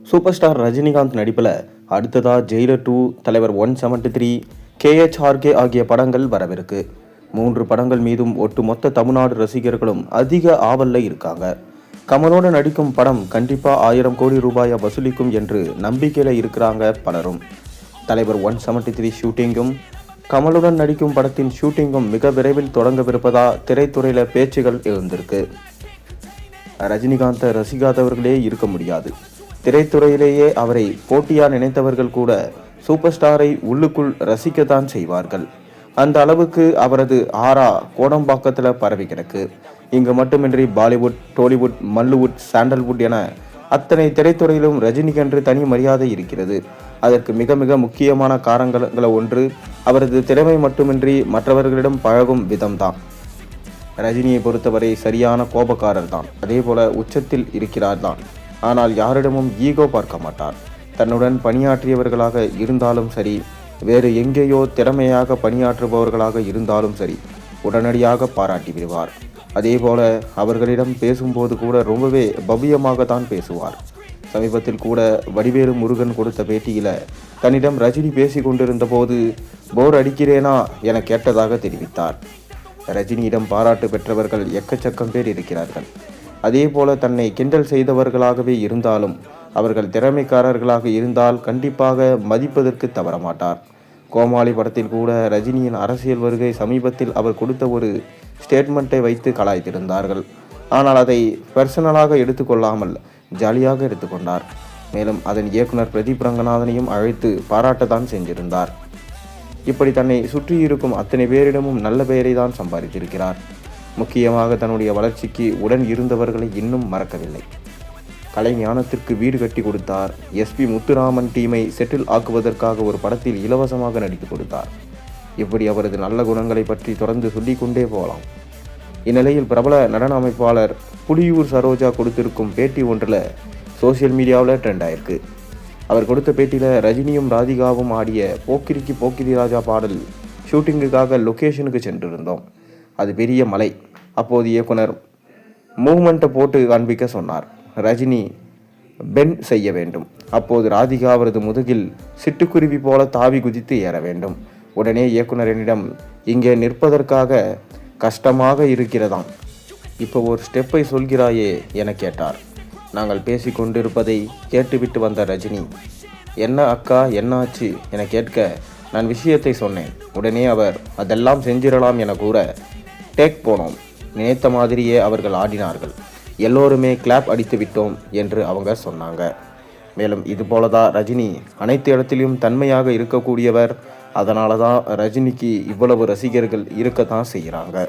Super star Rajinikanth நடிப்பில் அடுத்ததா Jailer 2, தலைவர் 173, KHRK ஆகிய படங்கள் வரவிருக்கு. 3 படங்கள் மீதும் ஒட்டுமொத்த தமிழ்நாடு ரசிகர்களும் அதிக ஆவல்ல இருக்காங்க. கமலோட நடிக்கும் படம் கண்டிப்பா 1000 கோடி ரூபாயை வசூலிக்கும் என்று நம்பிக்கையில இருக்கிறாங்க பலரும். தலைவர் 173 ஷூட்டிங்கும் கமலுடன் நடிக்கும் படத்தின் ஷூட்டிங்கும் மிக விரைவில் தொடங்கவிருப்பதா திரைத்துறையில பேச்சுகள் எழுந்திருக்கு. ரஜினிகாந்தை ரசிக்காதவர்களே இருக்க முடியாது. திரைத்துறையிலேயே அவரை போட்டியா நினைத்தவர்கள் கூட சூப்பர் ஸ்டாரை உள்ளுக்குள் ரசிக்கத்தான் செய்வார்கள். அந்த அளவுக்கு அவரது ஆரா கோடம்பாக்கத்தில் பரவி கிடக்கு. இங்கு மட்டுமின்றி பாலிவுட், டோலிவுட், மல்லுவுட், சாண்டல்வுட் என அத்தனை திரைத்துறையிலும் ரஜினிக்கென்று தனி மரியாதை இருக்கிறது. அதற்கு மிக மிக முக்கியமான காரணங்கள ஒன்று அவரது திறமை மட்டுமின்றி மற்றவர்களிடம் பழகும் விதம்தான். ரஜினியை பொறுத்தவரை சரியான கோபக்காரர் தான். அதே போல உச்சத்தில் இருக்கிறார் தான். ஆனால் யாரிடமும் ஈகோ பார்க்க மாட்டார். தன்னுடன் பணியாற்றியவர்களாக இருந்தாலும் சரி, வேறு எங்கேயோ திறமையாக பணியாற்றுபவர்களாக இருந்தாலும் சரி, உடனடியாக பாராட்டி விடுவார். அதே போல அவர்களிடம் பேசும்போது கூட ரொம்பவே பவ்யமாகத்தான் பேசுவார். சமீபத்தில் கூட வடிவேலு முருகன் கொடுத்த பேட்டியில தன்னிடம் ரஜினி பேசி கொண்டிருந்த போது போர் அடிக்கிறேனா என கேட்டதாக தெரிவித்தார். ரஜினியிடம் பாராட்டு பெற்றவர்கள் எக்கச்சக்கம் பேர் இருக்கிறார்கள். அதே போல தன்னை கிண்டல் செய்தவர்களாகவே இருந்தாலும் அவர்கள் திறமைக்காரர்களாக இருந்தால் கண்டிப்பாக மதிப்பதற்கு தவறமாட்டார். கோமாளி படத்தில் கூட ரஜினியின் அரசியல் வருகை சமீபத்தில் அவர் கொடுத்த ஒரு ஸ்டேட்மெண்ட்டை வைத்து கலாய்த்திருந்தார்கள். ஆனால் அதை பர்சனலாக எடுத்துக்கொள்ளாமல் ஜாலியாக எடுத்துக்கொண்டார். மேலும் அதன் இயக்குனர் பிரதீப் ரங்கநாதனையும் அழைத்து பாராட்டத்தான் செஞ்சிருந்தார். இப்படி தன்னை சுற்றி இருக்கும் அத்தனை பேரிடமும் நல்ல பெயரை தான் சம்பாதித்திருக்கிறார். முக்கியமாக தன்னுடைய வளர்ச்சிக்கு உடன் இருந்தவர்களை இன்னும் மறக்கவில்லை. கலை ஞானத்திற்கு வீடு கட்டி கொடுத்தார். SP முத்துராமன் டீமை செட்டில் ஆக்குவதற்காக ஒரு படத்தில் இலவசமாக நடித்து கொடுத்தார். இப்படி அவரது நல்ல குணங்களை பற்றி தொடர்ந்து சொல்லிக்கொண்டே போகலாம். இந்நிலையில் பிரபல நடன அமைப்பாளர் புலியூர் சரோஜா கொடுத்திருக்கும் பேட்டி ஒன்றில் சோசியல் மீடியாவில் ட்ரெண்ட் ஆயிருக்கு. அவர் கொடுத்த பேட்டியில் ரஜினியும் ராதிகாவும் ஆடிய போக்கிரிக்கு போக்கிரி ராஜா பாடல் ஷூட்டிங்குக்காக லொக்கேஷனுக்கு சென்றிருந்தோம். அது பெரிய மலை. அப்போது இயக்குனர் மூவ்மெண்ட்டை போட்டு காண்பிக்க சொன்னார். ரஜினி பென் செய்ய வேண்டும். அப்போது ராதிகா அவரது முதுகில் சிட்டுக்குருவி போல தாவி குதித்து ஏற வேண்டும். உடனே இயக்குனர் என்னிடம் இங்கே நிற்பதற்காக கஷ்டமாக இருக்கிறதாம், இப்போ ஒரு ஸ்டெப்பை சொல்கிறாயே என கேட்டார். நாங்கள் பேசி கொண்டிருப்பதை கேட்டுவிட்டு வந்த ரஜினி, என்ன அக்கா என்னாச்சு என கேட்க நான் விஷயத்தை சொன்னேன். உடனே அவர் அதெல்லாம் செஞ்சிடலாம் என கூற டேக் போனோம். நினைத்த மாதிரியே அவர்கள் ஆடினார்கள். எல்லோருமே கிளாப் அடித்து விட்டோம் என்று அவங்க சொன்னாங்க. மேலும் இது போலதான் ரஜினி அனைத்து இடத்திலும் தன்மையாக இருக்கக்கூடியவர். அதனால தான் ரஜினிக்கு இவ்வளவு ரசிகர்கள் இருக்கத்தான் செய்கிறாங்க.